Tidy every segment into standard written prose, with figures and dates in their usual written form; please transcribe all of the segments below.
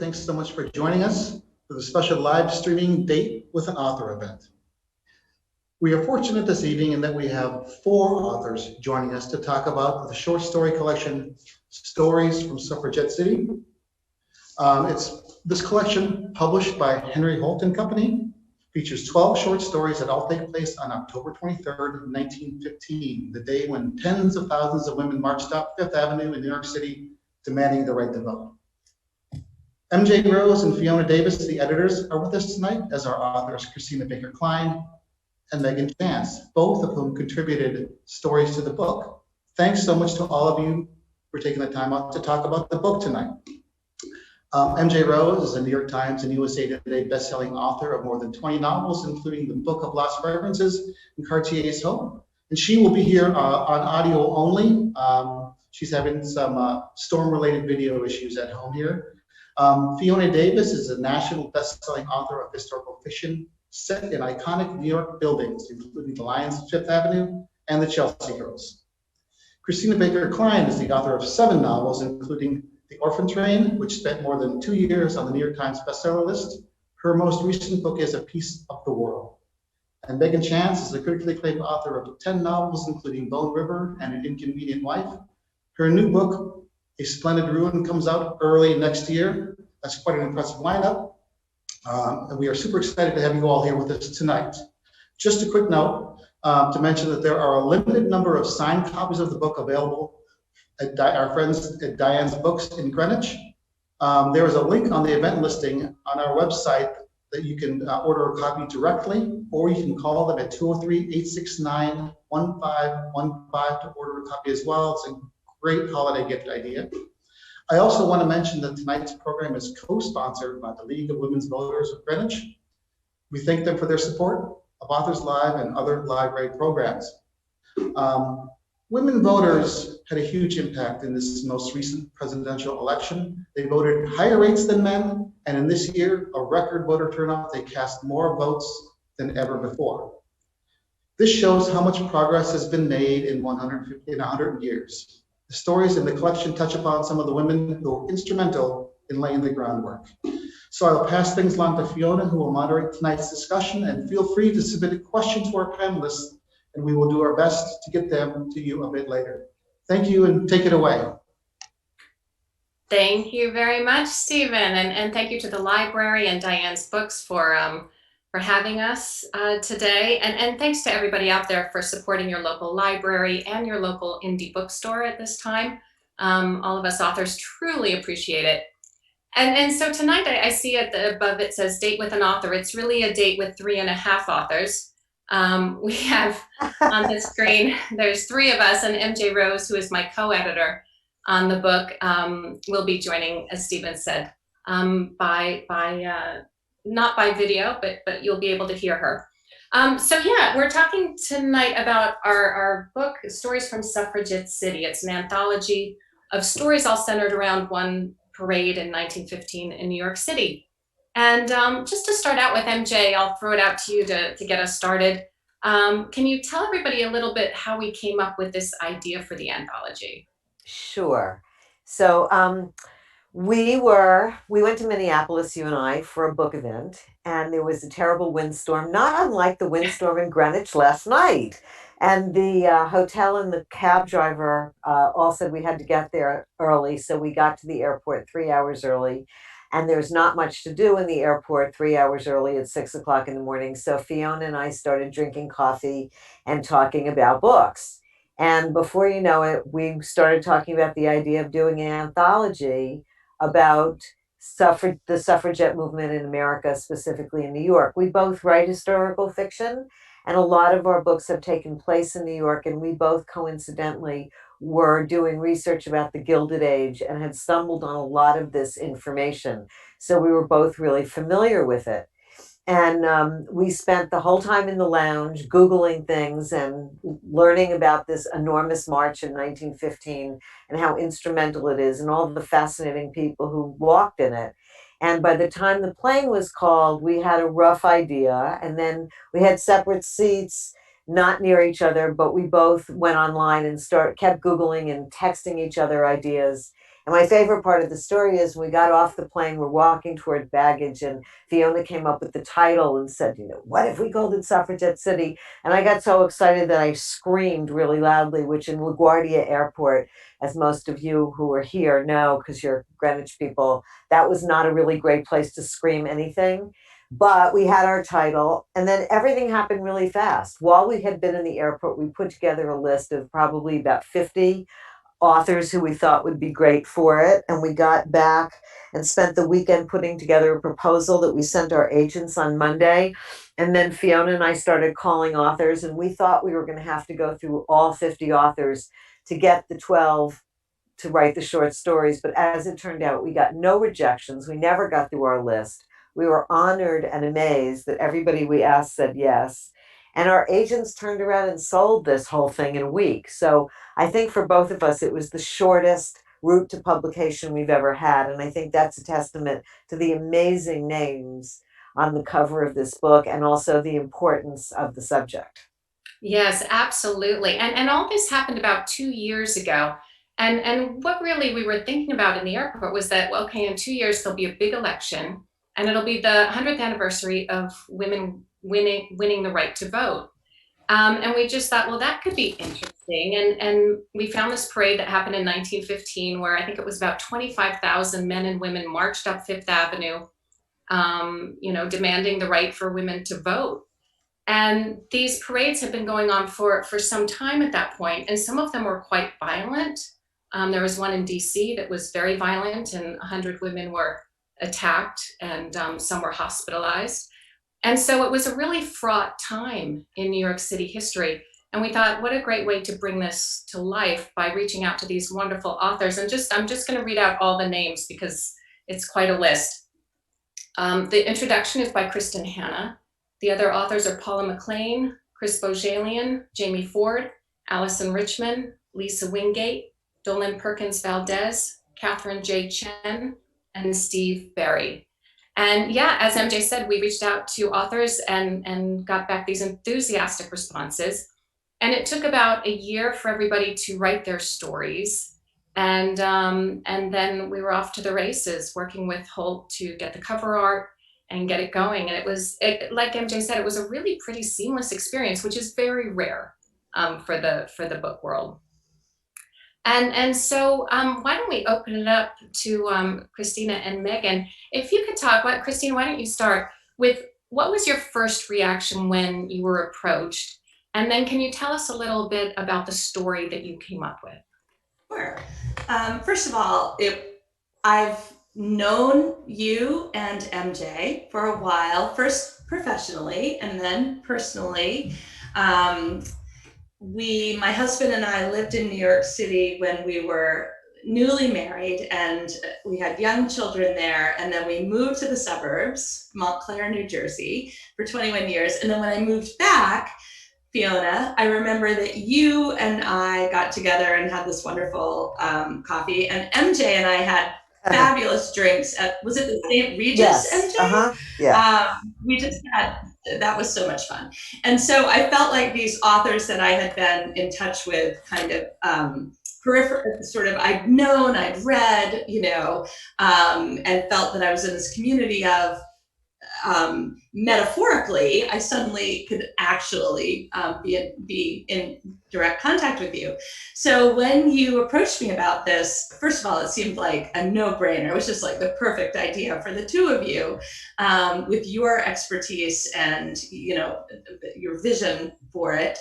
thanks so much for joining us for the special live streaming Date with an Author event. We are fortunate this evening in that we have 4 authors joining us to talk about the short story collection, Stories from Suffragette City. It's this collection, published by Henry Holt and Company, features 12 short stories that all take place on October 23rd, 1915, the day when tens of thousands of women marched up Fifth Avenue in New York City demanding the right to vote. MJ Rose and Fiona Davis, the editors, are with us tonight, as our authors Christina Baker Kline and Megan Chance, both of whom contributed stories to the book. Thanks so much to all of you for taking the time out to talk about the book tonight. MJ Rose is a New York Times and USA Today best-selling author of more than 20 novels, including The Book of Lost Fragrances and Cartier's Home. And she will be here on audio only. She's having some storm-related video issues at home here. Fiona Davis is a national best-selling author of historical fiction set in iconic New York buildings, including the Lions of Fifth Avenue and the Chelsea Girls. Christina Baker Kline is the author of 7 novels, including The Orphan Train, which spent more than 2 years on the New York Times bestseller list. Her most recent book is A Piece of the World. And Megan Chance is a critically acclaimed author of 10 novels, including Bone River and An Inconvenient Wife. Her new book, A Splendid Ruin, comes out early next year. That's quite an impressive lineup. And we are super excited to have you all here with us tonight. Just a quick note to mention that there are a limited number of signed copies of the book available at our friends at Diane's Books in Greenwich. There is a link on the event listing on our website that you can order a copy directly, or you can call them at 203-869-1515 to order a copy as well. It's a great holiday gift idea. I also want to mention that tonight's program is co-sponsored by the League of Women's Voters of Greenwich. We thank them for their support of Authors Live and other library programs. Women voters had a huge impact in this most recent presidential election. They voted higher rates than men, and in this year, a record voter turnout. They cast more votes than ever before. This shows how much progress has been made in 100 years. The stories in the collection touch upon some of the women who were instrumental in laying the groundwork. So I'll pass things along to Fiona, who will moderate tonight's discussion, and feel free to submit a question to our panelists, and we will do our best to get them to you a bit later. Thank you, and take it away. Thank you very much, Stephen, and thank you to the library and Diane's Books for having us today. And thanks to everybody out there for supporting your local library and your local indie bookstore at this time. All of us authors truly appreciate it. And so tonight I see above it says Date with an Author. It's really a date with 3.5 authors. We have on the screen, there's 3 of us, and MJ Rose, who is my co-editor on the book, will be joining, as Stephen said, not by video, but you'll be able to hear her. So yeah, we're talking tonight about our book, Stories from Suffragette City. It's an anthology of stories all centered around one parade in 1915 in New York City. And just to start out with, MJ, I'll throw it out to you to get us started. Can you tell everybody a little bit how we came up with this idea for the anthology? Sure. So we went to Minneapolis, you and I, for a book event, and there was a terrible windstorm, not unlike the windstorm in Greenwich last night. And the hotel and the cab driver all said we had to get there early, so we got to the airport 3 hours early. And there's not much to do in the airport 3 hours early at 6 o'clock in the morning. So Fiona and I started drinking coffee and talking about books. And before you know it, we started talking about the idea of doing an anthology about the suffragette movement in America, specifically in New York. We both write historical fiction, and a lot of our books have taken place in New York, and we both coincidentally were doing research about the Gilded Age and had stumbled on a lot of this information. So we were both really familiar with it. And we spent the whole time in the lounge Googling things and learning about this enormous march in 1915 and how instrumental it is and all the fascinating people who walked in it. And by the time the plane was called, we had a rough idea. And then we had separate seats, not near each other, but we both went online and kept Googling and texting each other ideas. And my favorite part of the story is when we got off the plane, we're walking toward baggage, and Fiona came up with the title and said, what if we called it Suffragette City? And I got so excited that I screamed really loudly, which in LaGuardia Airport, as most of you who are here know, because you're Greenwich people, that was not a really great place to scream anything. But we had our title, and then everything happened really fast. While we had been in the airport, we put together a list of probably about 50 authors who we thought would be great for it. And we got back and spent the weekend putting together a proposal that we sent our agents on Monday. And then Fiona and I started calling authors, and we thought we were going to have to go through all 50 authors to get the 12 to write the short stories. But as it turned out, we got no rejections. We never got through our list. We were honored and amazed that everybody we asked said yes. And our agents turned around and sold this whole thing in a week. So I think for both of us, it was the shortest route to publication we've ever had. And I think that's a testament to the amazing names on the cover of this book and also the importance of the subject. Yes, absolutely. And all this happened about 2 years ago. And what really we were thinking about in the airport was that, well, okay, in 2 years, there'll be a big election, and it'll be the 100th anniversary of women winning the right to vote. And we just thought, well, that could be interesting. And we found this parade that happened in 1915, where I think it was about 25,000 men and women marched up Fifth Avenue, demanding the right for women to vote. And these parades had been going on for some time at that point, and some of them were quite violent. There was one in DC that was very violent, and 100 women were attacked, and some were hospitalized. And so it was a really fraught time in New York City history. And we thought, what a great way to bring this to life by reaching out to these wonderful authors. And I'm just going to read out all the names because it's quite a list. The introduction is by Kristen Hanna. The other authors are Paula McLean, Chris Bojalian, Jamie Ford, Allison Richmond, Lisa Wingate, Dolan Perkins Valdez, Catherine J. Chen, and Steve Berry. And yeah, as MJ said, we reached out to authors and got back these enthusiastic responses. And it took about a year for everybody to write their stories. And then we were off to the races, working with Holt to get the cover art and get it going. And like MJ said, it was a really pretty seamless experience, which is very rare for the book world. And so why don't we open it up to Christina and Megan? If you could talk about, Christina, why don't you start with what was your first reaction when you were approached? And then can you tell us a little bit about the story that you came up with? Sure. First of all, I've known you and MJ for a while, first professionally and then personally. My husband and I lived in New York City when we were newly married, and we had young children there. And then we moved to the suburbs, Montclair, New Jersey, for 21 years. And then when I moved back, Fiona, I remember that you and I got together and had this wonderful coffee, and MJ and I had fabulous drinks at, was it the St. Regis, Yes. MJ? Yeah. We just had, that was so much fun. And so I felt like these authors that I had been in touch with kind of peripheral, sort of, I'd known, I'd read, and felt that I was in this community of, metaphorically, I suddenly could actually be in direct contact with you. So when you approached me about this, first of all, it seemed like a no-brainer. It was just like the perfect idea for the two of you, with your expertise and your vision for it.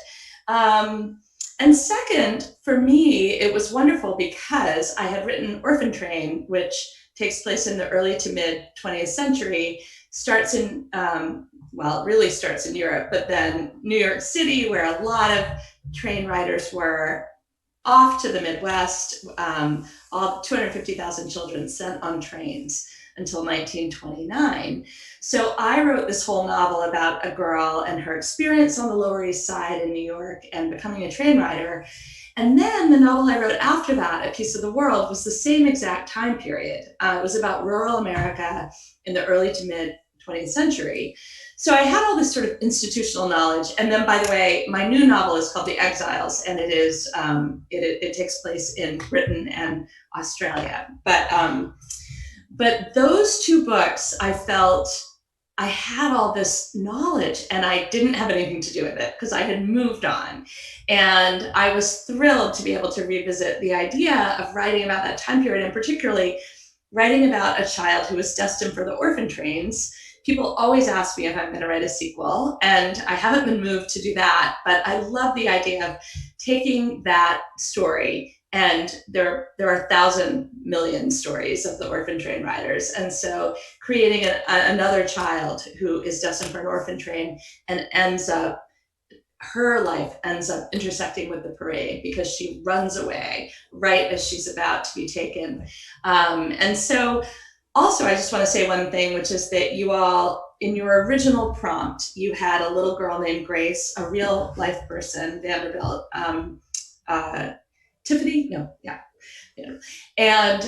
And second, for me, it was wonderful because I had written Orphan Train, which takes place in the early to mid 20th century, starts in, it really starts in Europe, but then New York City, where a lot of train riders were, off to the Midwest, all 250,000 children sent on trains until 1929. So I wrote this whole novel about a girl and her experience on the Lower East Side in New York and becoming a train rider. And then the novel I wrote after that, A Piece of the World, was the same exact time period. It was about rural America in the early to mid 20th century. So I had all this sort of institutional knowledge. And then, by the way, my new novel is called The Exiles, and it is it takes place in Britain and Australia. But those two books, I felt I had all this knowledge and I didn't have anything to do with it because I had moved on. And I was thrilled to be able to revisit the idea of writing about that time period, and particularly writing about a child who was destined for the orphan trains. People always ask me if I'm going to write a sequel, and I haven't been moved to do that, but I love the idea of taking that story, and there are 1,000 million stories of the orphan train riders, and so creating another child who is destined for an orphan train and her life ends up intersecting with the parade because she runs away right as she's about to be taken. And so also, I just want to say one thing, which is that you all, in your original prompt, you had a little girl named Grace, a real life person, Vanderbilt, Tiffany, and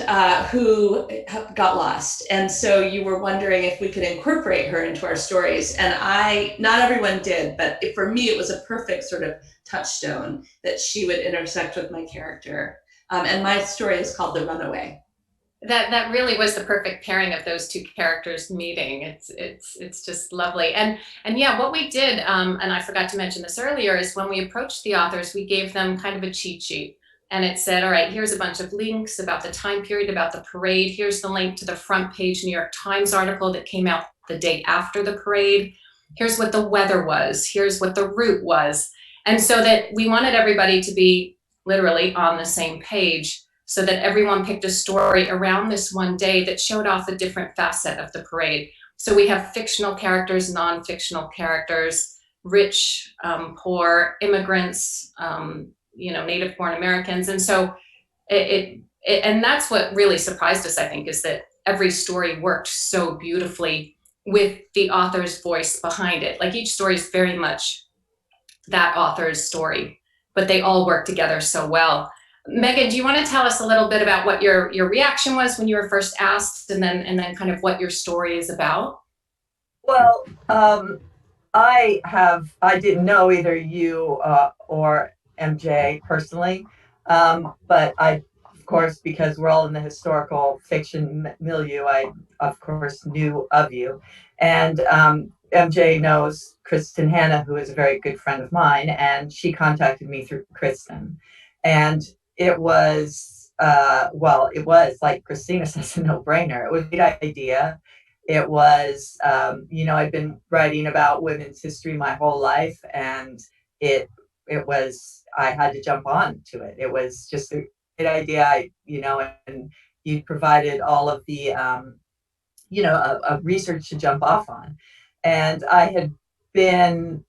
who got lost. And so you were wondering if we could incorporate her into our stories. And not everyone did, but for me, it was a perfect sort of touchstone that she would intersect with my character. And my story is called The Runaway. That really was the perfect pairing of those two characters meeting. It's just lovely. And yeah, what we did, and I forgot to mention this earlier, is when we approached the authors, we gave them kind of a cheat sheet. And it said, all right, here's a bunch of links about the time period, about the parade. Here's the link to the front page New York Times article that came out the day after the parade. Here's what the weather was. Here's what the route was. And so that we wanted everybody to be literally on the same page, so that everyone picked a story around this one day that showed off a different facet of the parade. So we have fictional characters, non-fictional characters, rich, poor, immigrants, Native born Americans. And so and that's what really surprised us, I think, is that every story worked so beautifully with the author's voice behind it. Like each story is very much that author's story, but they all work together so well. Megan, do you want to tell us a little bit about what your reaction was when you were first asked, and then kind of what your story is about? Well, I didn't know either you or MJ personally, but I, of course, because we're all in the historical fiction milieu, I, of course, knew of you. And MJ knows Kristen Hanna, who is a very good friend of mine, and she contacted me through Kristen. And it was, like Christina says, a no-brainer. It was a good idea. It was, I've been writing about women's history my whole life, and it was, I had to jump on to it. It was just a good idea, and you provided all of the, research to jump off on. And I had been,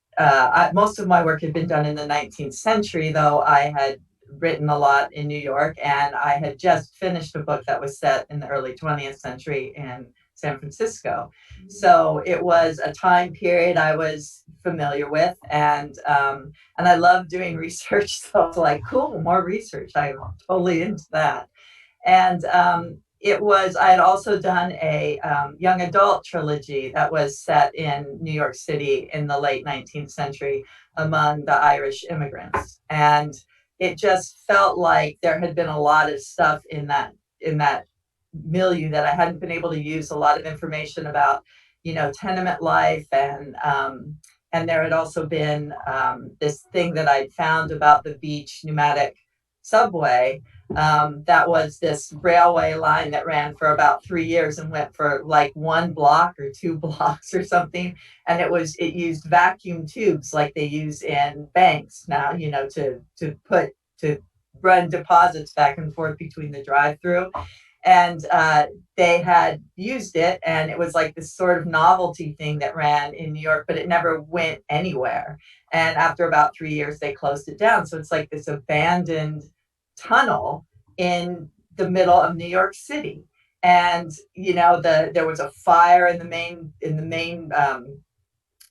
most of my work had been done in the 19th century, though I had written a lot in New York, and I had just finished a book that was set in the early 20th century in San Francisco. So it was a time period I was familiar with, and I love doing research. So it's like, cool, more research. I'm totally into that. And I had also done a young adult trilogy that was set in New York City in the late 19th century among the Irish immigrants. And it just felt like there had been a lot of stuff in that milieu that I hadn't been able to use, a lot of information about, tenement life, and there had also been this thing that I'd found about the beach pneumatic subway. That was this railway line that ran for about 3 years and went for like 1 block or 2 blocks or something. And it used vacuum tubes like they use in banks now, to run deposits back and forth between the drive-through. And they had used it, and it was like this sort of novelty thing that ran in New York, but it never went anywhere. And after about 3 years, they closed it down. So it's like this abandoned tunnel in the middle of New York City. And there was a fire in the main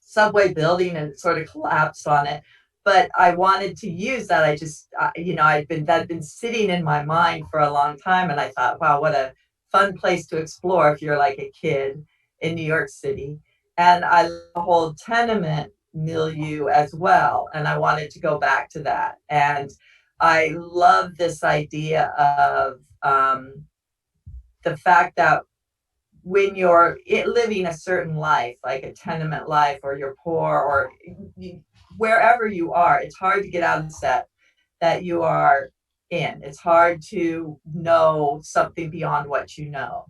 subway building, and it sort of collapsed on it. But I wanted to use that. That'd been sitting in my mind for a long time, and I thought, wow, what a fun place to explore if you're like a kid in New York City. And I love the whole tenement milieu as well. And I wanted to go back to that. And I love this idea of the fact that when you're living a certain life, like a tenement life, or you're poor, or wherever you are, it's hard to get out of the set that you are in. It's hard to know something beyond what you know.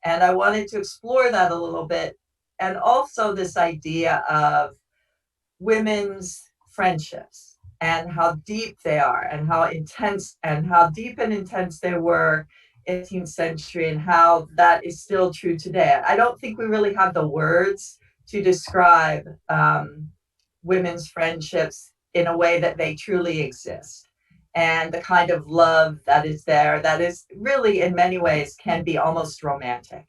And I wanted to explore that a little bit. And also this idea of women's friendships and how deep they are, and how intense, and how deep and intense they were in the 18th century, and how that is still true today. I don't think we really have the words to describe women's friendships in a way that they truly exist, and the kind of love that is there, that is really in many ways can be almost romantic.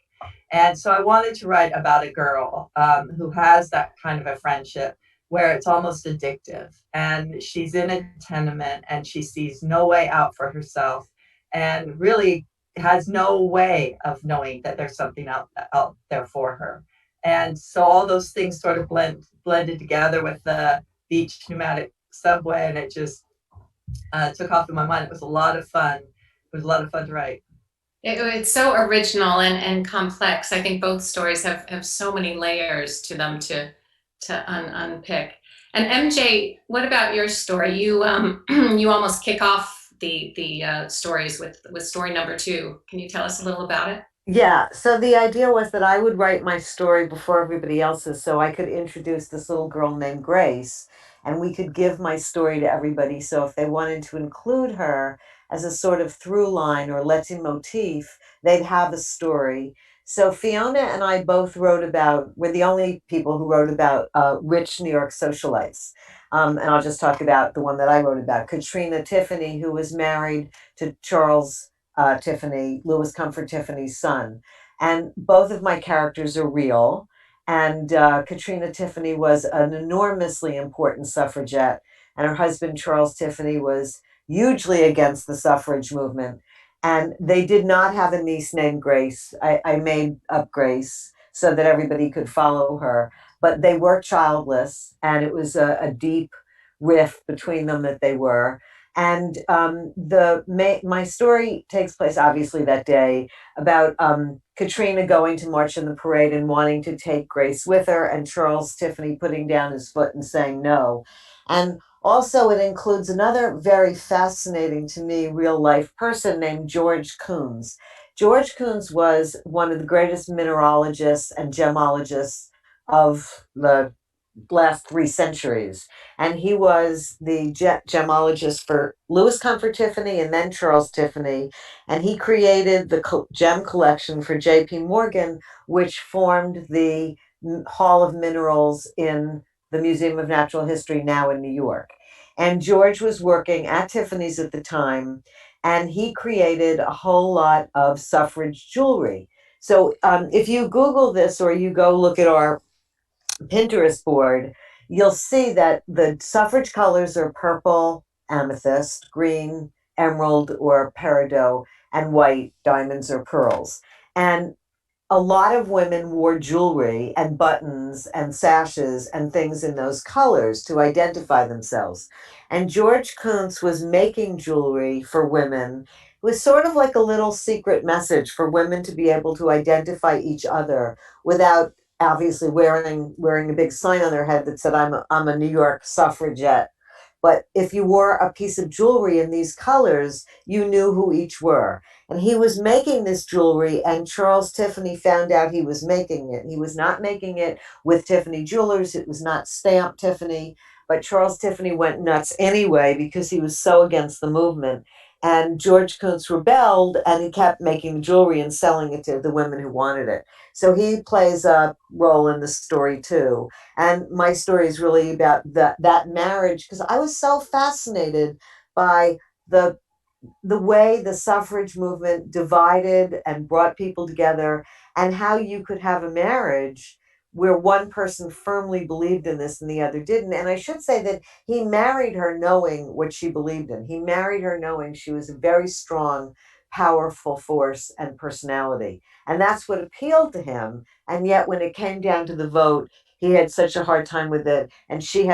And so I wanted to write about a girl who has that kind of a friendship where it's almost addictive, and she's in a tenement and she sees no way out for herself, and really has no way of knowing that there's something out there for her. And so all those things sort of blended together with the beach pneumatic subway, and it just took off in my mind. It was a lot of fun. It was a lot of fun to write. It's so original and complex. I think both stories have so many layers to them to unpick. And MJ, what about your story? You you almost kick off the stories with story number 2. Can you tell us a little about it? Yeah, so the idea was that I would write my story before everybody else's so I could introduce this little girl named Grace, and we could give my story to everybody. So if they wanted to include her as a sort of through line or leitmotif, they'd have a story. So Fiona and I both we're the only people who wrote about rich New York socialites. And I'll just talk about the one that I wrote about, Katrina Tiffany, who was married to Charles Tiffany, Louis Comfort Tiffany's son. And both of my characters are real. And Katrina Tiffany was an enormously important suffragette, and her husband, Charles Tiffany, was hugely against the suffrage movement. And they did not have a niece named Grace. I made up Grace so that everybody could follow her. But they were childless, and it was a deep rift between them that they were. And my story takes place obviously that day about Katrina going to march in the parade and wanting to take Grace with her, and Charles Tiffany putting down his foot and saying no. And also, it includes another very fascinating to me real life person named George Coons. George Coons was one of the greatest mineralogists and gemologists of the last 3 centuries. And he was the gemologist for Louis Comfort Tiffany and then Charles Tiffany. And he created the gem collection for J.P. Morgan, which formed the Hall of Minerals in the Museum of Natural History now in New York. And George was working at Tiffany's at the time, and he created a whole lot of suffrage jewelry. So if you Google this or you go look at our Pinterest board, you'll see that the suffrage colors are purple, amethyst, green, emerald or peridot, and white, diamonds or pearls. And a lot of women wore jewelry and buttons and sashes and things in those colors to identify themselves. And George Kuntz was making jewelry for women. It was sort of like a little secret message for women to be able to identify each other without obviously wearing a big sign on their head that said, I'm a New York suffragette. But if you wore a piece of jewelry in these colors, you knew who each were. And he was making this jewelry, and Charles Tiffany found out he was making it. He was not making it with Tiffany Jewelers. It was not stamped Tiffany, but Charles Tiffany went nuts anyway because he was so against the movement. And George Kuntz rebelled, and he kept making jewelry and selling it to the women who wanted it. So he plays a role in the story too. And my story is really about that marriage, because I was so fascinated by the way the suffrage movement divided and brought people together, and how you could have a marriage where one person firmly believed in this and the other didn't. And I should say that he married her knowing what she believed in. He married her knowing she was a very strong powerful force and personality. And that's what appealed to him. And yet when it came down to the vote, he had such a hard time with it. And she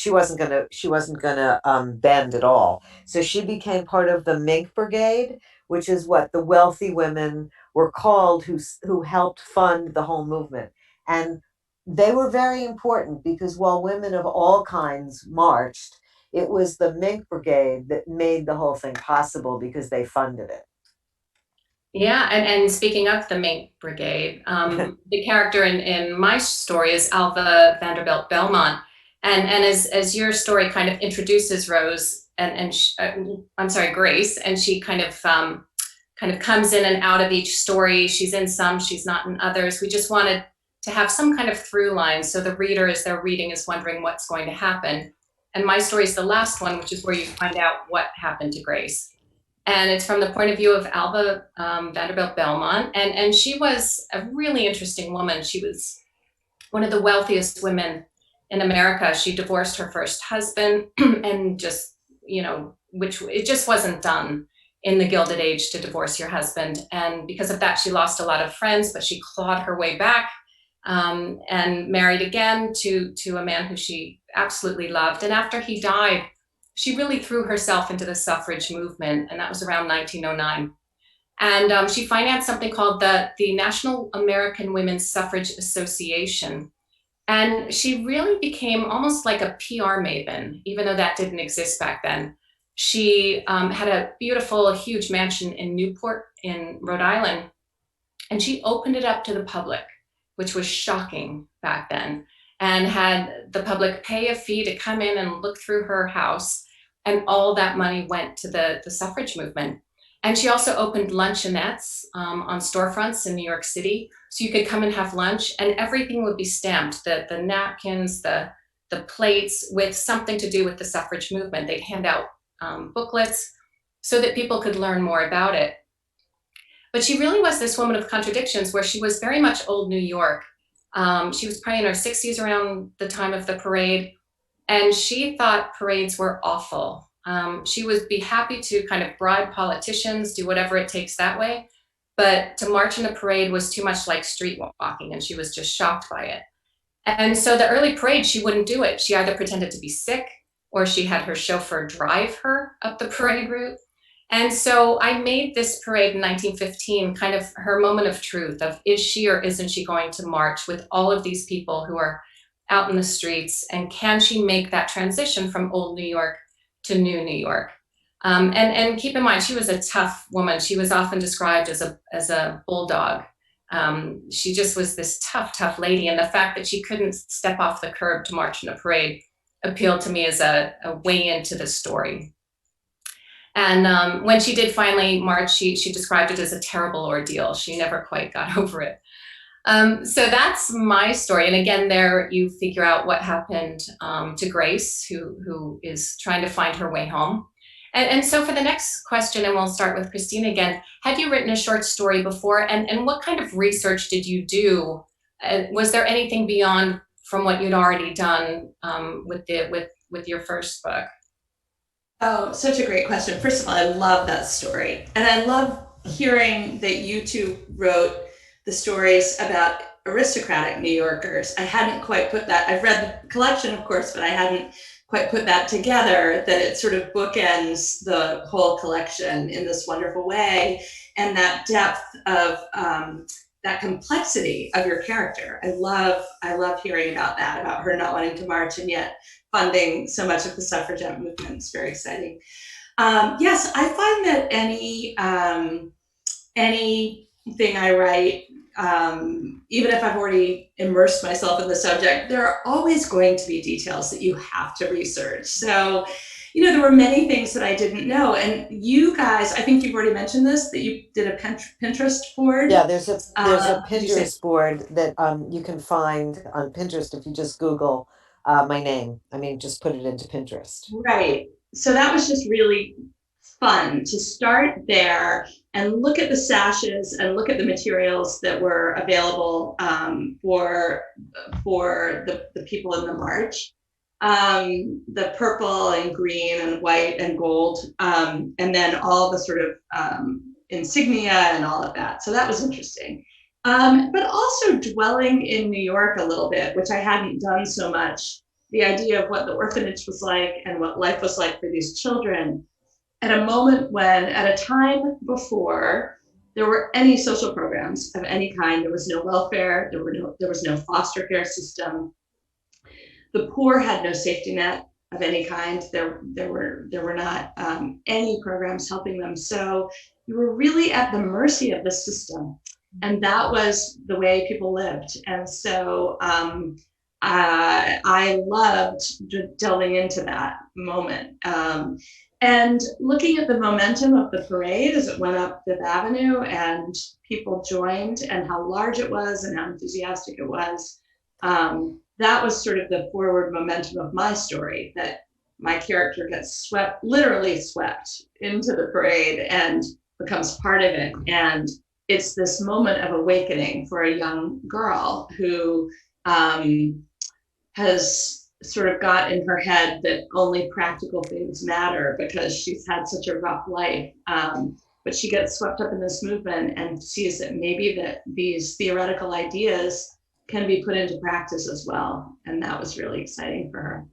wasn't gonna bend at all. So she became part of the Mink Brigade, which is what the wealthy women were called who helped fund the whole movement. And they were very important because while women of all kinds marched, it was the Mink Brigade that made the whole thing possible because they funded it. Yeah, and speaking of the Mink Brigade, the character in my story is Alva Vanderbilt Belmont, and as your story kind of introduces Rose I'm sorry, Grace, and she kind of comes in and out of each story. She's in some, she's not in others. We just wanted to have some kind of through line, so the reader, as they're reading, is wondering what's going to happen. And my story is the last one, which is where you find out what happened to Grace. And it's from the point of view of Alva Vanderbilt Belmont. And she was a really interesting woman. She was one of the wealthiest women in America. She divorced her first husband and just, which it just wasn't done in the Gilded Age to divorce your husband. And because of that, she lost a lot of friends, but she clawed her way back and married again to a man who she absolutely loved. And after he died, she really threw herself into the suffrage movement, and that was around 1909. And she financed something called the National American Women's Suffrage Association. And she really became almost like a PR maven, even though that didn't exist back then. She had a beautiful, huge mansion in Newport in Rhode Island, and she opened it up to the public, which was shocking back then, and had the public pay a fee to come in and look through her house, and all that money went to the suffrage movement. And she also opened luncheonettes on storefronts in New York City, so you could come and have lunch, and everything would be stamped, the napkins, the plates, with something to do with the suffrage movement. They'd hand out booklets so that people could learn more about it. But she really was this woman of contradictions, where she was very much old New York. She was probably in her 60s around the time of the parade, and she thought parades were awful. She would be happy to kind of bribe politicians, do whatever it takes that way, but to march in a parade was too much like street walking, and she was just shocked by it. And so the early parade, she wouldn't do it. She either pretended to be sick, or she had her chauffeur drive her up the parade route. And so I made this parade in 1915 kind of her moment of truth of, is she or isn't she going to march with all of these people who are out in the streets, and can she make that transition from old New York to new New York? And keep in mind, she was a tough woman. She was often described as a bulldog. She just was this tough lady, and the fact that she couldn't step off the curb to march in a parade appealed to me as a way into the story. And when she did finally march, she described it as a terrible ordeal. She never quite got over it. So that's my story. And again, there you figure out what happened to Grace, who is trying to find her way home. And so for the next question, and we'll start with Christina again, had you written a short story before? And what kind of research did you do? Was there anything beyond from what you'd already done with your first book? Oh, such a great question. First of all, I love that story. And I love hearing that you two wrote the stories about aristocratic New Yorkers. I hadn't quite put that, I've read the collection, of course, but I hadn't quite put that together, that it sort of bookends the whole collection in this wonderful way, and that depth of that complexity of your character. I love hearing about that, about her not wanting to march and yet funding so much of the suffragette movement. It's very exciting. Yes, I find that anything I write, even if I've already immersed myself in the subject, there are always going to be details that you have to research. So, there were many things that I didn't know. And you guys, I think you've already mentioned this, that you did a Pinterest board. Yeah, there's a Pinterest board that you can find on Pinterest if you just Google my name. I mean, just put it into Pinterest. Right. So that was just really fun to start there and look at the sashes and look at the materials that were available for the people in the march. The purple and green and white and gold, and then all the sort of insignia and all of that. So that was interesting. But also dwelling in New York a little bit, which I hadn't done so much. The idea of what the orphanage was like and what life was like for these children at a moment when, at a time before there were any social programs of any kind, there was no welfare, there was no foster care system. The poor had no safety net of any kind. There were not any programs helping them. So you were really at the mercy of the system. And that was the way people lived. And so I loved delving into that moment. And looking at the momentum of the parade as it went up Fifth Avenue and people joined and how large it was and how enthusiastic it was. That was sort of the forward momentum of my story, that my character gets literally swept into the parade and becomes part of it. And it's this moment of awakening for a young girl who has sort of got in her head that only practical things matter because she's had such a rough life. But she gets swept up in this movement and sees that maybe that these theoretical ideas can be put into practice as well. And that was really exciting for her.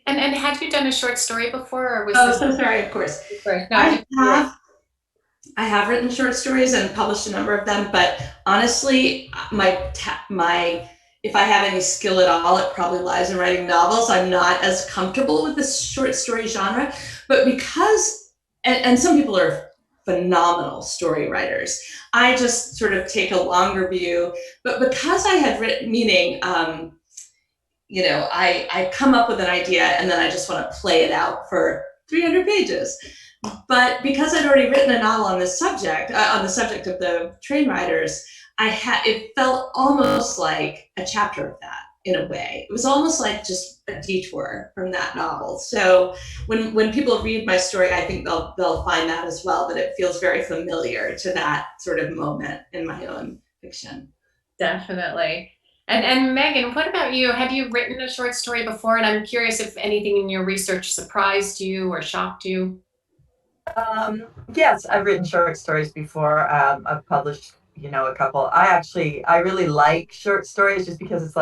And had you done a short story before, or was this? So sorry, of course. No, I have written short stories and published a number of them, but honestly, if I have any skill at all, it probably lies in writing novels. I'm not as comfortable with the short story genre, but because, and some people are phenomenal story writers, I just sort of take a longer view, but because I had written, meaning, I come up with an idea and then I just want to play it out for 300 pages. But because I'd already written a novel on this subject, on the subject of the train riders, it felt almost like a chapter of that in a way. It was almost like just a detour from that novel. So when people read my story, I think they'll find that as well, that it feels very familiar to that sort of moment in my own fiction. Definitely. And Megan, what about you? Have you written a short story before? And I'm curious if anything in your research surprised you or shocked you. Yes, I've written short stories before. I've published, a couple. I really like short stories just because it's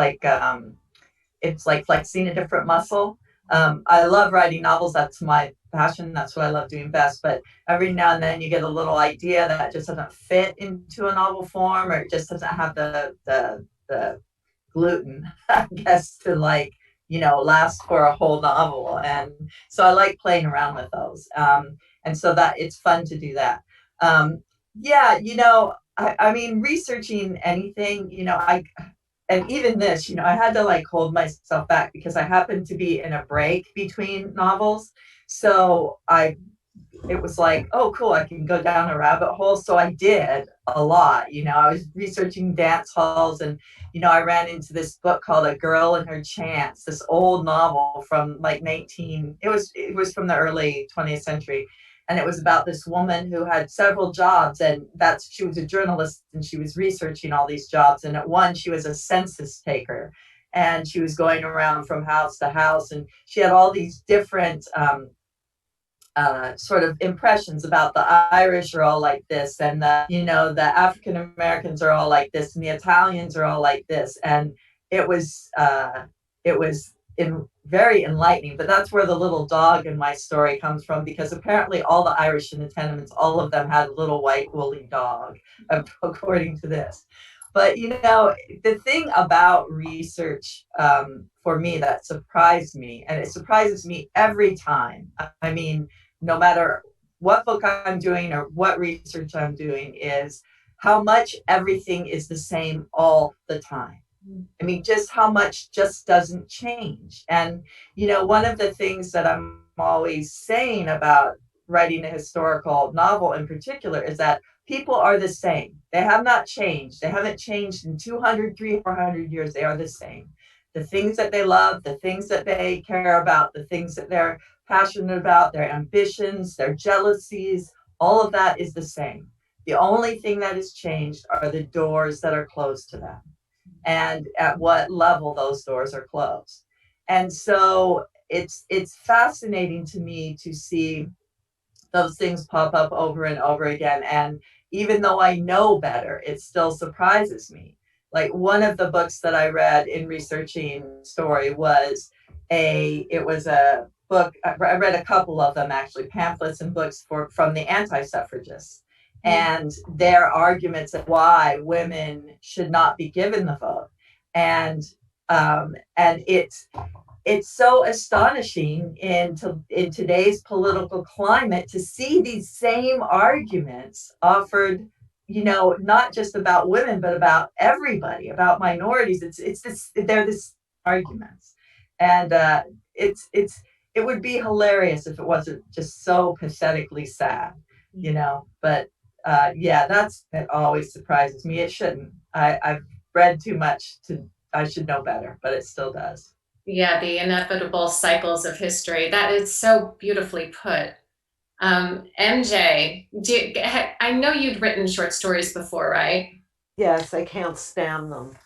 like flexing a different muscle. I love writing novels. That's my passion. That's what I love doing best. But every now and then you get a little idea that just doesn't fit into a novel form, or it just doesn't have the gluten, I guess, to last for a whole novel. And so I like playing around with those. And so that it's fun to do that. I mean, researching anything, and even this, I had to hold myself back because I happened to be in a break between novels. So it was like, oh, cool, I can go down a rabbit hole. So I did a lot. I was researching dance halls, and, I ran into this book called A Girl and Her Chance, this old novel from it was from the early 20th century. And it was about this woman who had several jobs, and she was a journalist, and she was researching all these jobs. And at one, she was a census taker, and she was going around from house to house, and she had all these different sort of impressions about the Irish are all like this, and the African Americans are all like this, and the Italians are all like this. And it was very enlightening. But that's where the little dog in my story comes from, because apparently all the Irish in the tenements, all of them had a little white woolly dog, according to this. But the thing about research for me that surprised me, and it surprises me every time, I mean, no matter what book I'm doing or what research I'm doing, is how much everything is the same all the time. I mean, just how much just doesn't change. And, one of the things that I'm always saying about writing a historical novel in particular is that people are the same. They have not changed. They haven't changed in 200, 300, 400 years. They are the same. The things that they love, the things that they care about, the things that they're passionate about, their ambitions, their jealousies, all of that is the same. The only thing that has changed are the doors that are closed to them, and at what level those doors are closed. And so it's fascinating to me to see those things pop up over and over again. And even though I know better, it still surprises me. Like one of the books that I read in researching story was a book. I read a couple of them actually, pamphlets and books from the anti-suffragists and their arguments of why women should not be given the vote. And it's so astonishing in today's political climate to see these same arguments offered, not just about women, but about everybody, about minorities. They're this arguments. And it would be hilarious if it wasn't just so pathetically sad, but that always surprises me. It shouldn't. I've read too much I should know better, but it still does. Yeah, the inevitable cycles of history. That is so beautifully put. MJ, I know you'd written short stories before, right? Yes, I can't stand them.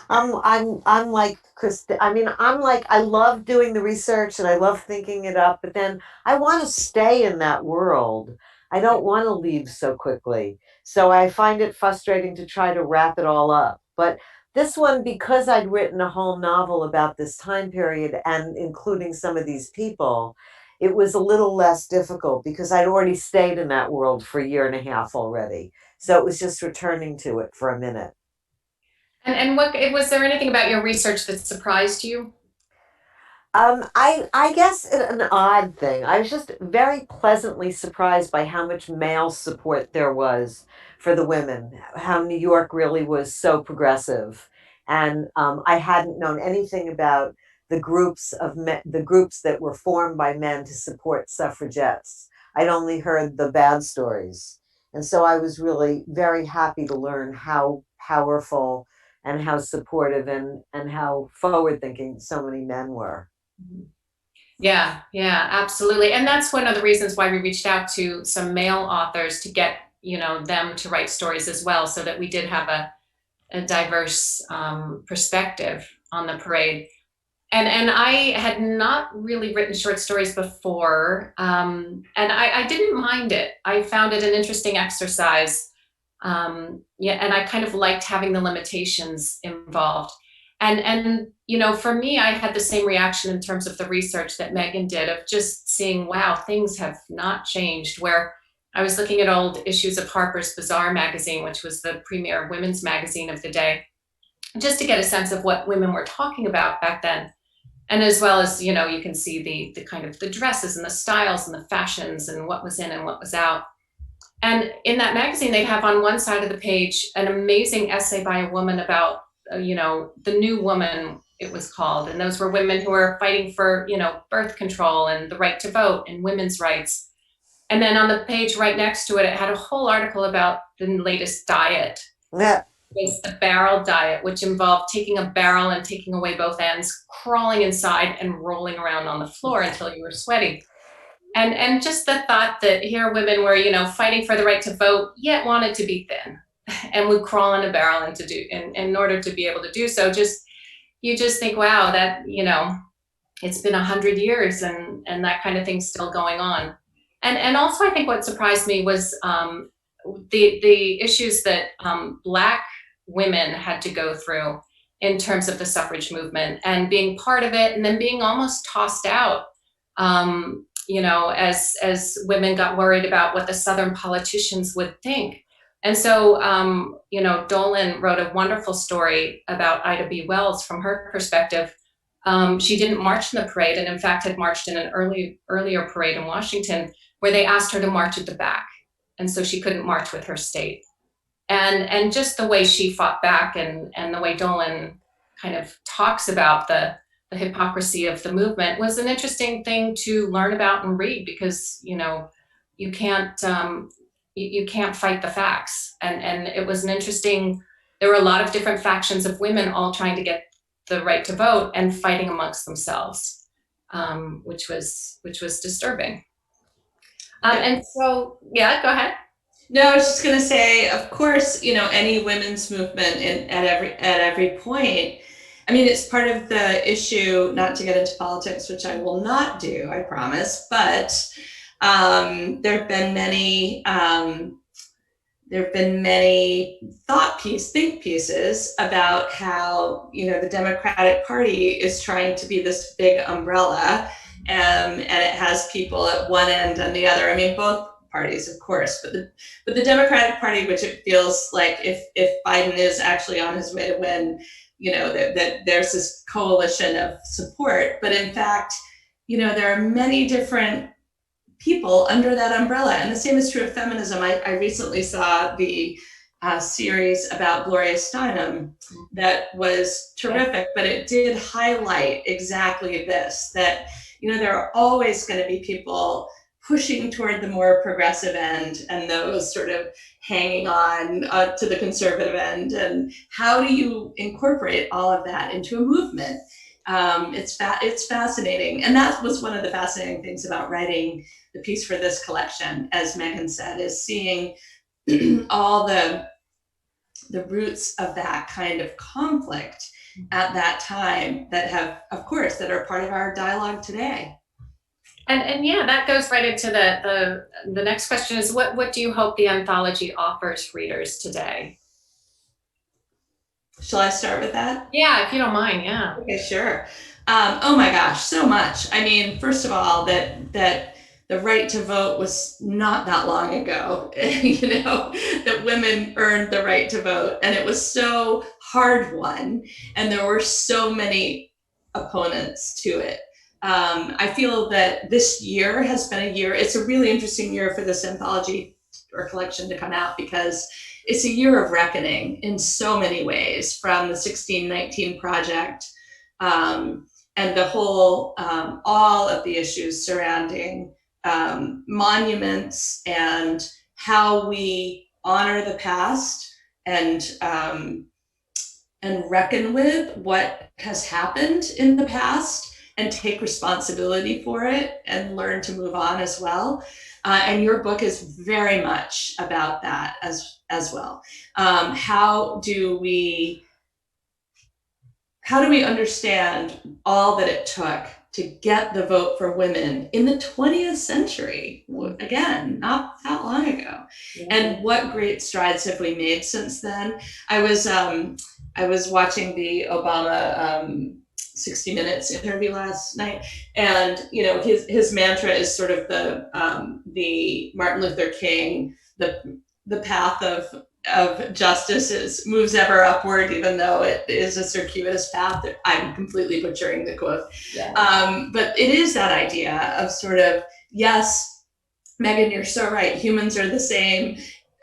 I'm like Christina. I love doing the research and I love thinking it up, but then I want to stay in that world. I don't want to leave so quickly. So I find it frustrating to try to wrap it all up. But this one, because I'd written a whole novel about this time period and including some of these people, it was a little less difficult because I'd already stayed in that world for a year and a half already. So it was just returning to it for a minute. And what was there anything about your research that surprised you? I guess an odd thing. I was just very pleasantly surprised by how much male support there was for the women, how New York really was so progressive. And I hadn't known anything about the groups that were formed by men to support suffragettes. I'd only heard the bad stories. And so I was really very happy to learn how powerful and how supportive and how forward thinking so many men were. Yeah, absolutely. And that's one of the reasons why we reached out to some male authors to get, them to write stories as well, so that we did have a diverse perspective on the parade. And I had not really written short stories before, and I didn't mind it. I found it an interesting exercise. And I kind of liked having the limitations involved. And for me, I had the same reaction in terms of the research that Megan did, of just seeing, wow, things have not changed. Where I was looking at old issues of Harper's Bazaar magazine, which was the premier women's magazine of the day, just to get a sense of what women were talking about back then. And as well as, you can see the kind of the dresses and the styles and the fashions and what was in and what was out. And in that magazine, they'd have on one side of the page an amazing essay by a woman about, the new woman, it was called. And those were women who were fighting for, birth control and the right to vote and women's rights. And then on the page right next to it, it had a whole article about the latest diet. Yeah. It was the barrel diet, which involved taking a barrel and taking away both ends, crawling inside and rolling around on the floor until you were sweaty. And just the thought that here women were, fighting for the right to vote, yet wanted to be thin and would crawl in a barrel in order to be able to do so. You just think, wow, that, it's been 100 years and that kind of thing's still going on. And also I think what surprised me was the issues that Black women had to go through in terms of the suffrage movement and being part of it and then being almost tossed out. As women got worried about what the Southern politicians would think. And so, Dolan wrote a wonderful story about Ida B. Wells from her perspective. She didn't march in the parade, and in fact had marched in an earlier parade in Washington where they asked her to march at the back. And so she couldn't march with her state. And just the way she fought back and the way Dolan kind of talks about the hypocrisy of the movement was an interesting thing to learn about and read, because you can't fight the facts, and it was an interesting. There were a lot of different factions of women all trying to get the right to vote and fighting amongst themselves, which was disturbing. And so, yeah, go ahead. No, I was just going to say, of course, any women's movement at every point. I mean, it's part of the issue, not to get into politics, which I will not do, I promise, but There have been many think pieces about how, the Democratic Party is trying to be this big umbrella, and it has people at one end and the other. I mean, both parties, of course, but the Democratic Party, which it feels like if Biden is actually on his way to win, that there's this coalition of support. But in fact, there are many different people under that umbrella. And the same is true of feminism. I recently saw the series about Gloria Steinem that was terrific, but it did highlight exactly this, that, there are always going to be people pushing toward the more progressive end and those sort of hanging on to the conservative end. And how do you incorporate all of that into a movement? It's fascinating. And that was one of the fascinating things about writing the piece for this collection, as Megan said, is seeing all the roots of that kind of conflict at that time that are part of our dialogue today. And yeah, that goes right into the next question is what do you hope the anthology offers readers today? Shall I start with that? Yeah, if you don't mind, yeah. Okay, sure. Oh my gosh, so much. I mean, first of all, that the right to vote was not that long ago, that women earned the right to vote, and it was so hard won, and there were so many opponents to it. I feel that this year has been a year, it's a really interesting year for this anthology or collection to come out, because it's a year of reckoning in so many ways, from the 1619 Project and the whole, all of the issues surrounding monuments and how we honor the past and reckon with what has happened in the past and take responsibility for it and learn to move on as well. And your book is very much about that as well. How do we understand all that it took to get the vote for women in the 20th century? Again, not that long ago. Yeah. And what great strides have we made since then? I was watching the Obama 60 Minutes interview last night, and his mantra is sort of the Martin Luther King, the path of justice moves ever upward, even though it is a circuitous path. I'm completely butchering the quote. Yeah. But it is that idea of sort of, yes, Megan, you're so right. Humans are the same.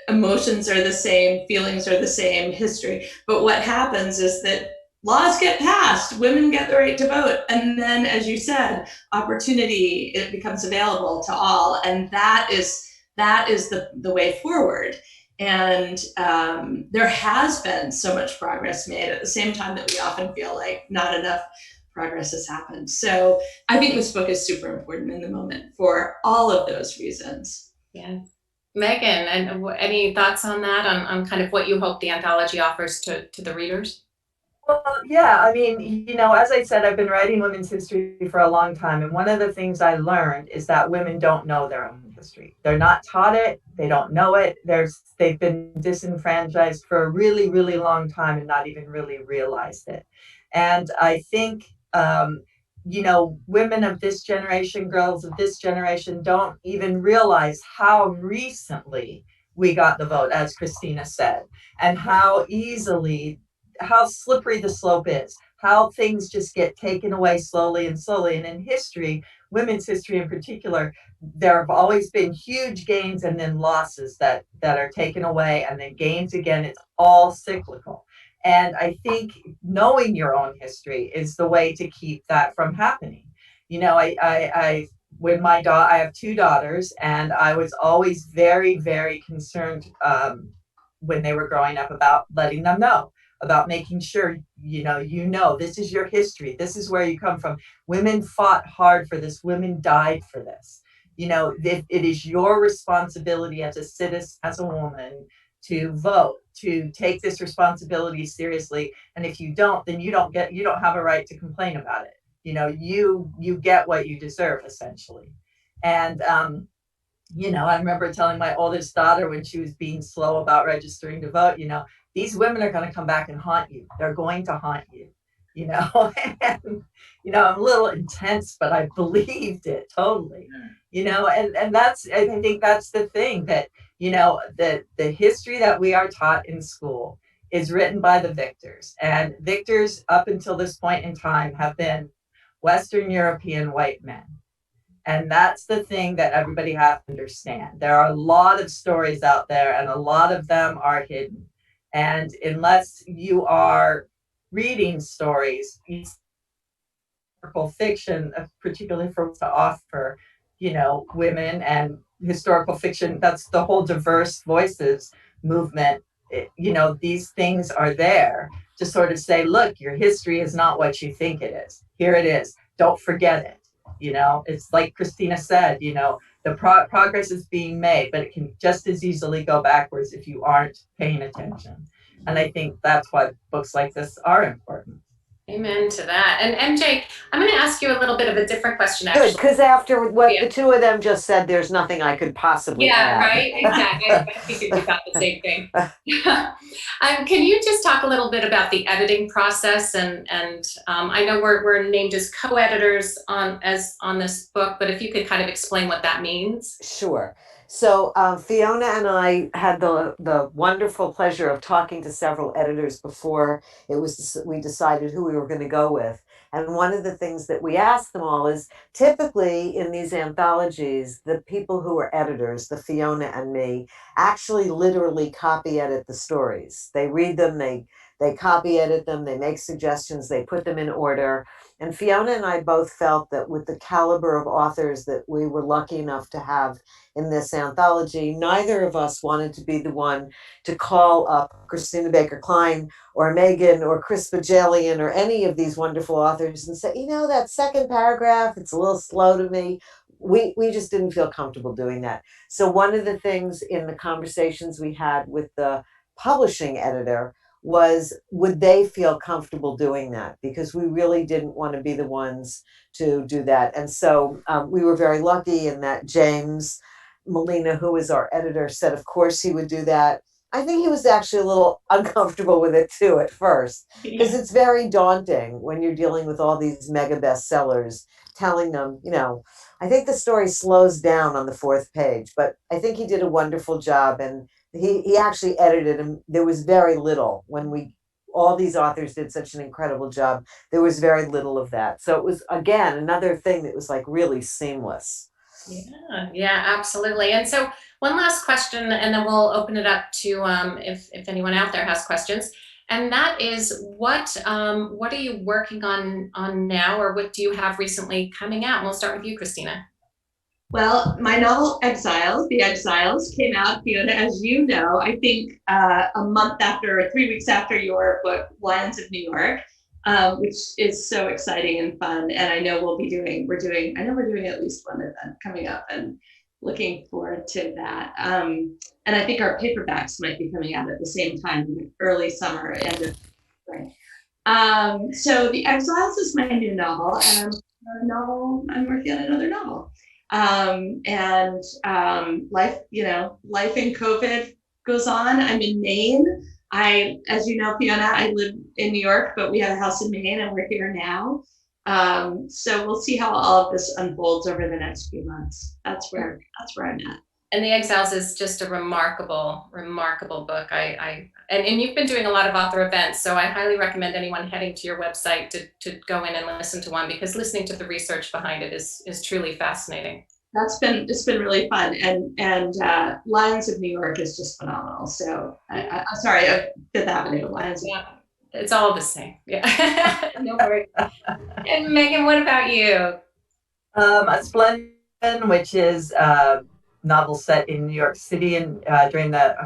Emotions are the same. Feelings are the same. History. But what happens is that laws get passed, women get the right to vote, and then, as you said, opportunity, it becomes available to all, and that is the way forward. And there has been so much progress made at the same time that we often feel like not enough progress has happened. So I think this book is super important in the moment for all of those reasons. Yeah. Megan, and any thoughts on that, on kind of what you hope the anthology offers to the readers? Well, yeah, I mean, as I said, I've been writing women's history for a long time. And one of the things I learned is that women don't know their own history. They're not taught it. They don't know it. They've been disenfranchised for a really, really long time and not even really realized it. And I think, women of this generation, girls of this generation don't even realize how recently we got the vote, as Christina said, and how slippery the slope is, how things just get taken away slowly and slowly. And in history, women's history in particular, there have always been huge gains and then losses that are taken away and then gains again. It's all cyclical. And I think knowing your own history is the way to keep that from happening. I have two daughters, and I was always very, very concerned when they were growing up about letting them know, about making sure, this is your history. This is where you come from. Women fought hard for this. Women died for this. It is your responsibility as a citizen, as a woman, to vote, to take this responsibility seriously. And if you don't, then you don't have a right to complain about it. You get what you deserve, essentially. And I remember telling my oldest daughter when she was being slow about registering to vote, these women are going to come back and haunt you. They're going to haunt you, and, I'm a little intense, but I believed it totally, and I think that's the thing that, the history that we are taught in school is written by the victors, and victors up until this point in time have been Western European white men. And that's the thing that everybody has to understand. There are a lot of stories out there, and a lot of them are hidden. And unless you are reading stories, historical fiction, particularly for to offer, women and historical fiction, that's the whole diverse voices movement. These things are there to sort of say, look, your history is not what you think it is. Here it is. Don't forget it. It's like Christina said, the progress is being made, but it can just as easily go backwards if you aren't paying attention. And I think that's why books like this are important. Amen to that. And MJ, I'm going to ask you a little bit of a different question, actually. Good, because after what the two of them just said, there's nothing I could possibly add. Right, exactly. I figured you thought the same thing. Can you just talk a little bit about the editing process? And I know we're named as co-editors on this book, but if you could kind of explain what that means. Sure. So Fiona and I had the wonderful pleasure of talking to several editors before we decided who we were going to go with. And one of the things that we asked them all is, typically in these anthologies, the people who are editors, the Fiona and me, actually literally copy edit the stories. They read them, they copy edit them, they make suggestions, they put them in order. And Fiona and I both felt that with the caliber of authors that we were lucky enough to have in this anthology, neither of us wanted to be the one to call up Christina Baker Kline or Megan or Chris Bajalian or any of these wonderful authors and say, that second paragraph, it's a little slow to me. We just didn't feel comfortable doing that. So one of the things in the conversations we had with the publishing editor was, would they feel comfortable doing that? Because we really didn't want to be the ones to do that. And so we were very lucky in that James Molina, who is our editor, said of course he would do that. I think he was actually a little uncomfortable with it too at first, because it's very daunting when you're dealing with all these mega bestsellers, telling them, I think the story slows down on the fourth page, but I think he did a wonderful job, and he actually edited, and there was very little all these authors did such an incredible job. There was very little of that. So it was, again, another thing that was like really seamless. Yeah, absolutely. And so one last question, and then we'll open it up to if anyone out there has questions. And that is, what are you working on now, or what do you have recently coming out? And we'll start with you, Christina. Well, my novel The Exiles came out, Fiona, as you know, I think a month after, or 3 weeks after your book, Lions of New York, which is so exciting and fun. And I know we're doing at least one event coming up, and looking forward to that. And I think our paperbacks might be coming out at the same time, early summer, end of spring. So The Exiles is my new novel, and I'm working on another novel. Life in COVID goes on. I'm in Maine. As you know, Fiona, I live in New York, but we have a house in Maine, and we're here now. So we'll see how all of this unfolds over the next few months. That's where I'm at. And The Exiles is just a remarkable book. And you've been doing a lot of author events, so I highly recommend anyone heading to your website to go in and listen to one, because listening to the research behind it is truly fascinating. It's been really fun, and Lions of New York is just phenomenal. So I'm sorry, Fifth Avenue, Lions. Yeah, it's all the same. Yeah, no worries. And Megan, what about you? Splendid, which is novel set in New York City, and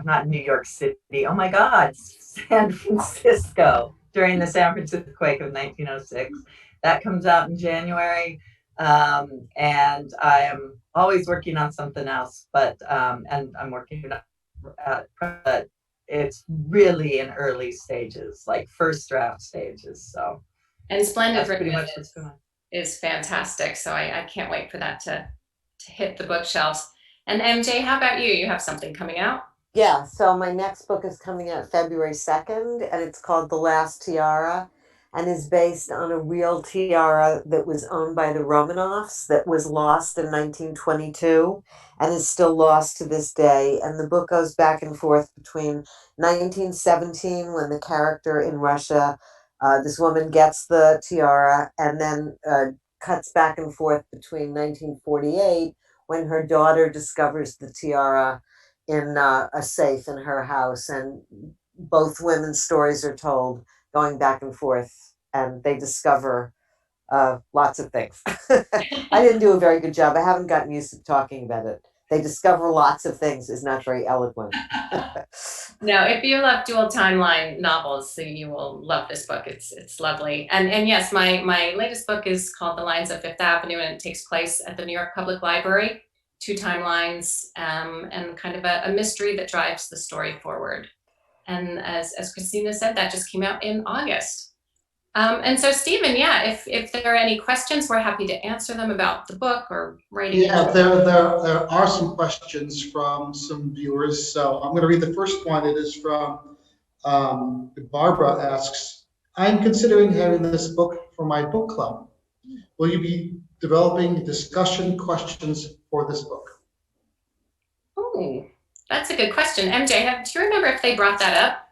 not New York City, oh my God, San Francisco, during the San Francisco quake of 1906. That comes out in January. And I am always working on something else, but and I'm working but it's really in early stages, like first draft stages. So, and Splendid pretty much what's going on. Is fantastic. So I can't wait for that to hit the bookshelves. And MJ, how about you? You have something coming out? Yeah, so my next book is coming out February 2nd, and it's called The Last Tiara, and is based on a real tiara that was owned by the Romanovs that was lost in 1922 and is still lost to this day. And the book goes back and forth between 1917, when the character in Russia, this woman gets the tiara, and then cuts back and forth between 1948, when her daughter discovers the tiara in a safe in her house, and both women's stories are told going back and forth, and they discover lots of things. I didn't do a very good job. I haven't gotten used to talking about it. They discover lots of things is not very eloquent. No, if you love dual timeline novels, then you will love this book. It's lovely. And yes, my latest book is called The Lines of Fifth Avenue, and it takes place at the New York Public Library. 2 timelines, and kind of a mystery that drives the story forward. And as Christina said, that just came out in August. And so Stephen, yeah, if there are any questions, we're happy to answer them about the book or writing. Yeah, there are some questions from some viewers. So I'm going to read the first one. It is from Barbara asks, I'm considering having this book for my book club. Will you be developing discussion questions for this book? Oh, that's a good question. MJ, do you remember if they brought that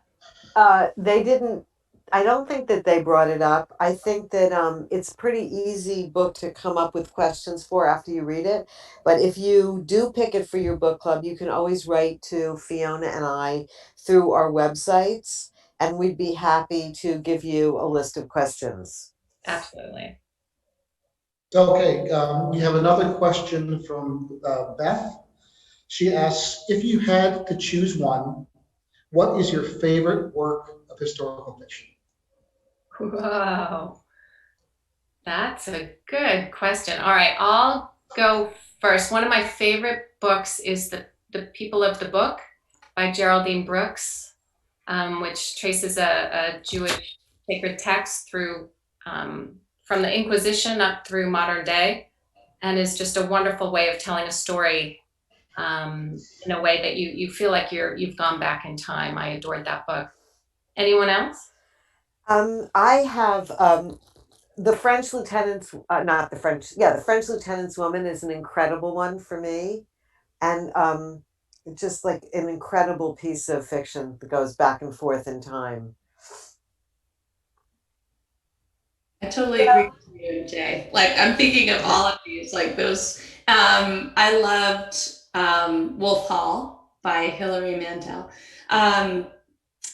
up? They didn't. I don't think that they brought it up. I think that it's a pretty easy book to come up with questions for after you read it. But if you do pick it for your book club, you can always write to Fiona and I through our websites, and we'd be happy to give you a list of questions. Absolutely. Okay, we have another question from Beth. She asks, if you had to choose one, what is your favorite work of historical fiction? Whoa, that's a good question. All right, I'll go first. One of my favorite books is The People of the Book by Geraldine Brooks, which traces a Jewish sacred text through from the Inquisition up through modern day, and is just a wonderful way of telling a story in a way that you feel like you've gone back in time. I adored that book. Anyone else? I have the French Lieutenant's, not the French, yeah, the French Lieutenant's Woman is an incredible one for me, and just like an incredible piece of fiction that goes back and forth in time. I totally agree with you, Jay. Like, I'm thinking of all of these, like those. I loved Wolf Hall by Hilary Mantel.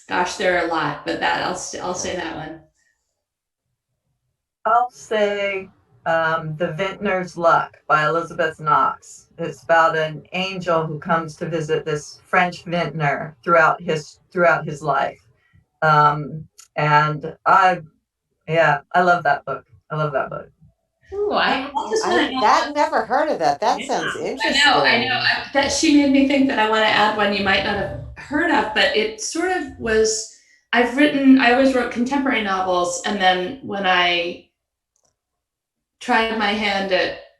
Gosh, there are a lot, but I'll say that one. I'll say The Vintner's Luck by Elizabeth Knox. It's about an angel who comes to visit this French vintner throughout his life. And I love that book. I love that book. Ooh, I've never heard of that. That sounds interesting. I know. That she made me think that I want to add one you might not have heard of, but it sort of was. I always wrote contemporary novels, and then when I tried my hand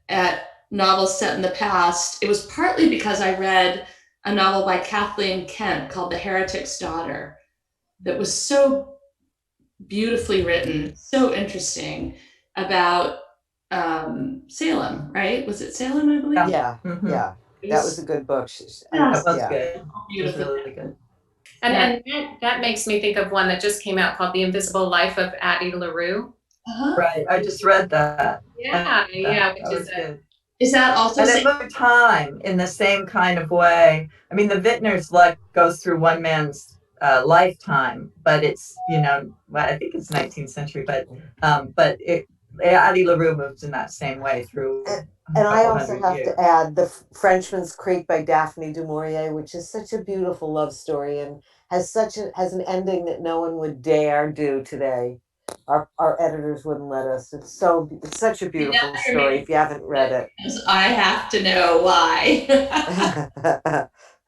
at novels set in the past, it was partly because I read a novel by Kathleen Kent called The Heretic's Daughter that was so beautifully written, so interesting, about Salem, right? Was it Salem, I believe? Yeah, Mhm. yeah. That was a good book. That was Yeah. good. It was Beautiful. really good. And that makes me think of one that just came out called The Invisible Life of Addie LaRue. Uh-huh. Right. I just read that. Yeah, That which was is good. Is that also And it moved time in the same kind of way. I mean, The Vintner's Luck goes through one man's lifetime, but it's, I think it's 19th century, but Addie LaRue moves in that same way through. And I also have to add The Frenchman's Creek by Daphne du Maurier, which is such a beautiful love story and has an ending that no one would dare do today. Our editors wouldn't let us. It's such a beautiful story if you haven't read it. I have to know why.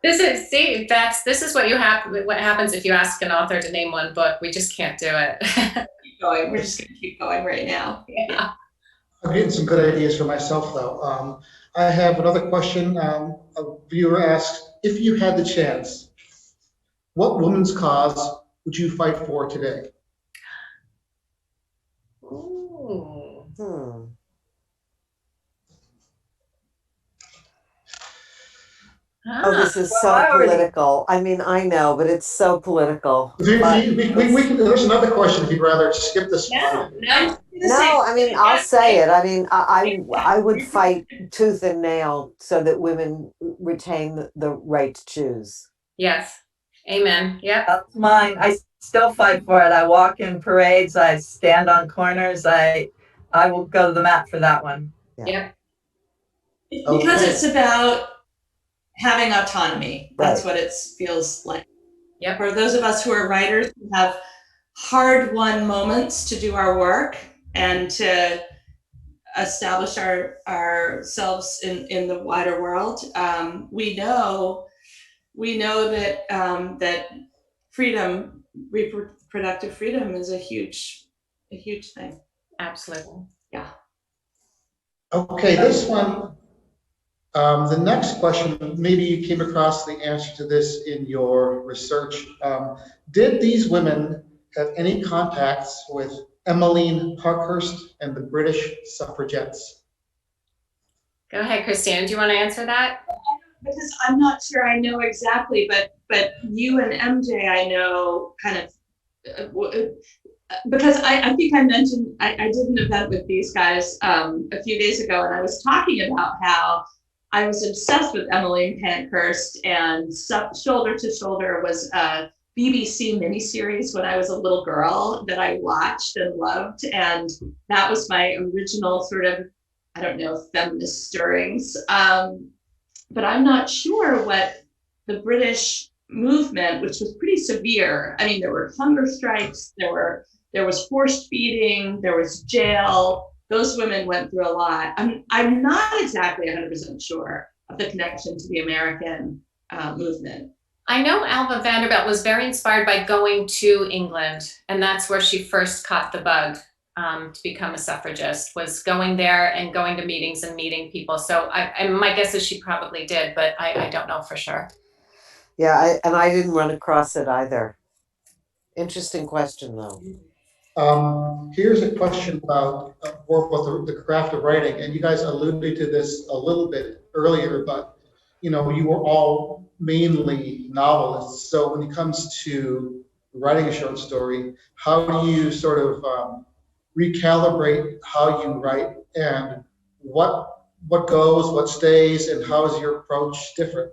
This is what happens if you ask an author to name one book. We just can't do it. Keep going. We're just gonna keep going right now. Yeah. I'm getting some good ideas for myself, though. I have another question. A viewer asks, if you had the chance, what woman's cause would you fight for today? Ooh. Hmm. Oh, this is Well, so I already- political. I mean, I know, but it's so political. We But can, there's another question if you'd rather skip this one. no, I mean, I'll say it. I mean, I would fight tooth and nail so that women retain the right to choose. Yes. Amen. Yep. That's mine. I still fight for it. I walk in parades. I stand on corners. I will go to the mat for that one. Yep. Because Okay. it's about having autonomy. That's Right. what it feels like. Yep. For those of us who are writers who have hard-won moments to do our work and to establish ourselves in the wider world, we know that that freedom, reproductive freedom, is a huge thing. Absolutely. Okay, this one, the next question, maybe you came across the answer to this in your research. Did these women have any contacts with Emmeline Parkhurst and the British Suffragettes? Go ahead, Christina. Do you want to answer that? Because I'm not sure I know exactly, but you and MJ, I know kind of, because I think I mentioned, I did an event with these guys a few days ago, and I was talking about how I was obsessed with Emmeline Parkhurst, and Shoulder to Shoulder was a BBC miniseries when I was a little girl that I watched and loved, and that was my original sort of, I don't know, feminist stirrings. But I'm not sure what the British movement, which was pretty severe. I mean, there were hunger strikes, there was forced feeding, there was jail. Those women went through a lot. I'm not exactly 100% sure of the connection to the American movement. I know Alva Vanderbilt was very inspired by going to England, and that's where she first caught the bug to become a suffragist, was going there and going to meetings and meeting people. So my guess is she probably did, but I don't know for sure. Yeah, I didn't run across it either. Interesting question, though. Here's a question about more about the craft of writing, and you guys alluded to this a little bit earlier, but you know, you were all mainly novelists. So when it comes to writing a short story, how do you sort of recalibrate how you write, and what goes, what stays, and how is your approach different?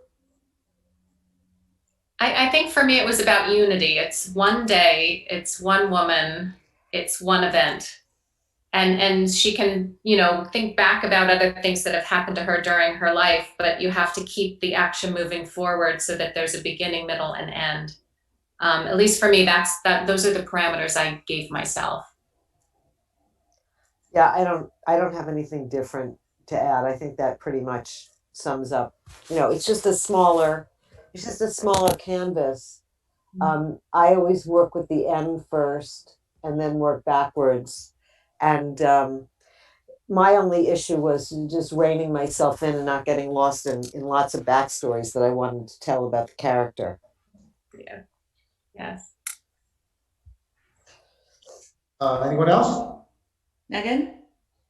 I think for me it was about unity. It's one day, it's one woman, it's one event. And she can, you know, think back about other things that have happened to her during her life, but you have to keep the action moving forward so that there's a beginning, middle, and end. At least for me, those are the parameters I gave myself. Yeah, I don't have anything different to add. I think that pretty much sums up. You know, it's just a smaller canvas. I always work with the end first and then work backwards. And my only issue was just reining myself in and not getting lost in lots of backstories that I wanted to tell about the character. Yeah. Yes. Anyone else? Megan?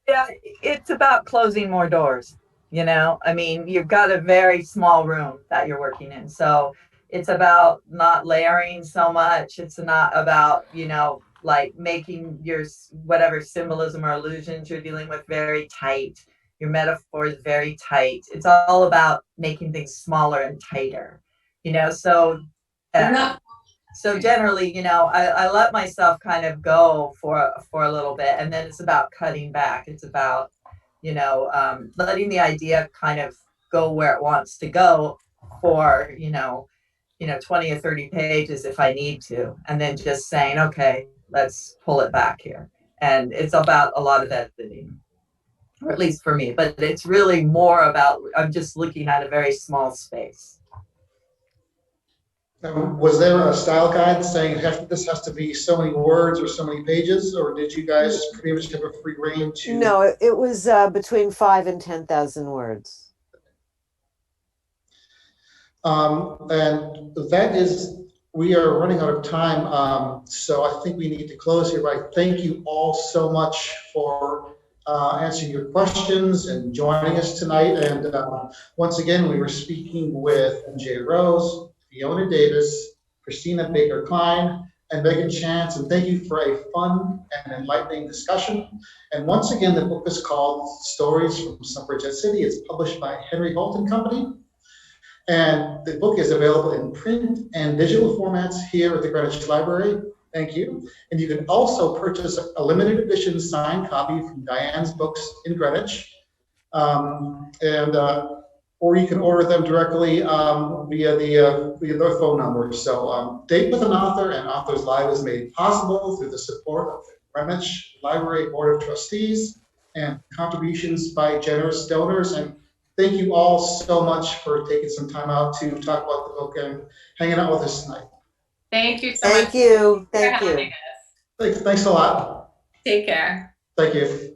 Yeah, it's about closing more doors. You know, I mean, you've got a very small room that you're working in. So it's about not layering so much. It's not about, you know, like making your whatever symbolism or illusions you're dealing with very tight. Your metaphor is very tight. It's all about making things smaller and tighter, you know, so generally, you know, I let myself kind of go for a little bit, and then it's about cutting back. It's about, you know, letting the idea kind of go where it wants to go for, you know, 20 or 30 pages if I need to, and then just saying, okay, let's pull it back here. And it's about a lot of editing, or at least for me, but it's really more about, I'm just looking at a very small space. Was there a style guide saying this has to be so many words or so many pages, or did you guys pretty much have a free reign to? No, it was between 5 and 10,000 words. And that is, we are running out of time, so I think we need to close here. But I thank you all so much for answering your questions and joining us tonight. And once again, we were speaking with MJ Rose, Fiona Davis, Christina Baker Kline, and Megan Chance. And thank you for a fun and enlightening discussion. And once again, the book is called Stories from Suffragette City. It's published by Henry Holt & Company. And the book is available in print and digital formats here at the Greenwich Library. Thank you. And you can also purchase a limited edition signed copy from Diane's Books in Greenwich. Or you can order them directly via their phone number. So Date with an Author and Authors Live is made possible through the support of the Greenwich Library Board of Trustees and contributions by generous donors. And thank you all so much for taking some time out to talk about the book and hanging out with us tonight. Thank you so much. Thank you. for Thank having you. us. Thanks a lot. Take care. Thank you.